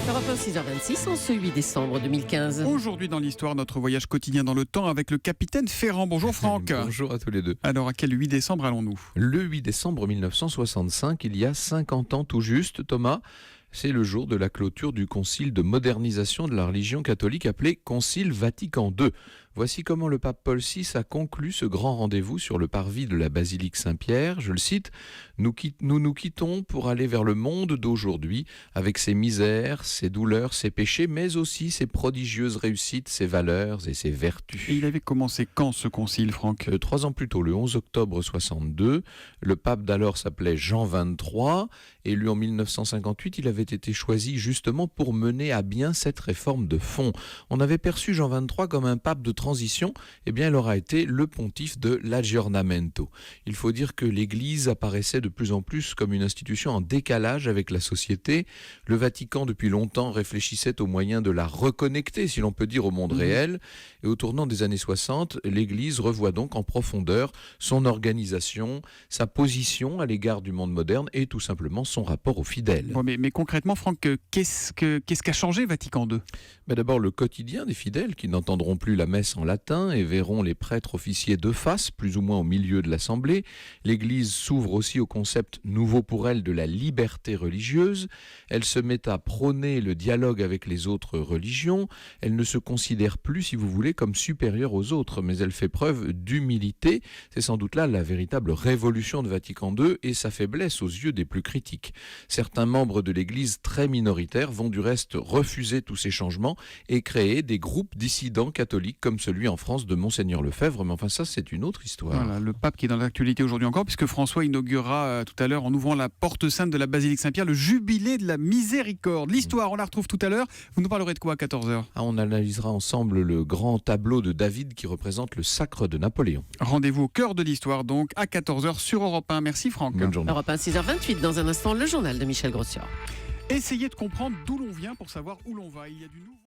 Europe 1, 6h26, en ce 8 décembre 2015. Aujourd'hui dans l'histoire, notre voyage quotidien dans le temps avec le capitaine Ferrand. Bonjour Franck. Bonjour à tous les deux. Alors à quel 8 décembre allons-nous ? Le 8 décembre 1965, il y a 50 ans tout juste, Thomas, c'est le jour de la clôture du concile de modernisation de la religion catholique appelé Concile Vatican II. Voici comment le pape Paul VI a conclu ce grand rendez-vous sur le parvis de la basilique Saint-Pierre. Je le cite, nous nous quittons pour aller vers le monde d'aujourd'hui avec ses misères, ses douleurs, ses péchés, mais aussi ses prodigieuses réussites, ses valeurs et ses vertus. Et il avait commencé quand ce concile, Franck ? 3 ans plus tôt, le 11 octobre 62, le pape d'alors s'appelait Jean XXIII. Élu en 1958, il avait été choisi justement pour mener à bien cette réforme de fond. On avait perçu Jean XXIII comme un pape de transition, eh bien il aura été le pontife de l'aggiornamento. Il faut dire que l'Église apparaissait de plus en plus comme une institution en décalage avec la société. Le Vatican, depuis longtemps, réfléchissait aux moyens de la reconnecter, si l'on peut dire, au monde réel. Et au tournant des années 60, l'Église revoit donc en profondeur son organisation, sa position à l'égard du monde moderne et tout simplement son rapport aux fidèles. Bon, mais concrètement, Franck, qu'est-ce qu'a changé Vatican II ? D'abord, le quotidien des fidèles qui n'entendront plus la messe en latin et verront les prêtres officier de face, plus ou moins au milieu de l'assemblée. L'Église s'ouvre aussi au concept nouveau pour elle de la liberté religieuse. Elle se met à prôner le dialogue avec les autres religions. Elle ne se considère plus, si vous voulez, comme supérieure aux autres, mais elle fait preuve d'humilité. C'est sans doute là la véritable révolution de Vatican II et sa faiblesse aux yeux des plus critiques. Certains membres de l'Église très minoritaires vont du reste refuser tous ces changements et créer des groupes dissidents catholiques comme celui en France de Monseigneur Lefebvre, mais enfin ça c'est une autre histoire. Voilà, le pape qui est dans l'actualité aujourd'hui encore, puisque François inaugurera tout à l'heure, en ouvrant la porte sainte de la basilique Saint-Pierre, le jubilé de la miséricorde. L'histoire, on la retrouve tout à l'heure. Vous nous parlerez de quoi à 14h ? On analysera ensemble le grand tableau de David qui représente le sacre de Napoléon. Rendez-vous au cœur de l'histoire, donc, à 14h sur Europe 1. Merci Franck. Bonne journée. Europe 1, 6h28, dans un instant, le journal de Michel Grossior. Essayez de comprendre d'où l'on vient pour savoir où l'on va. Il y a du nouveau.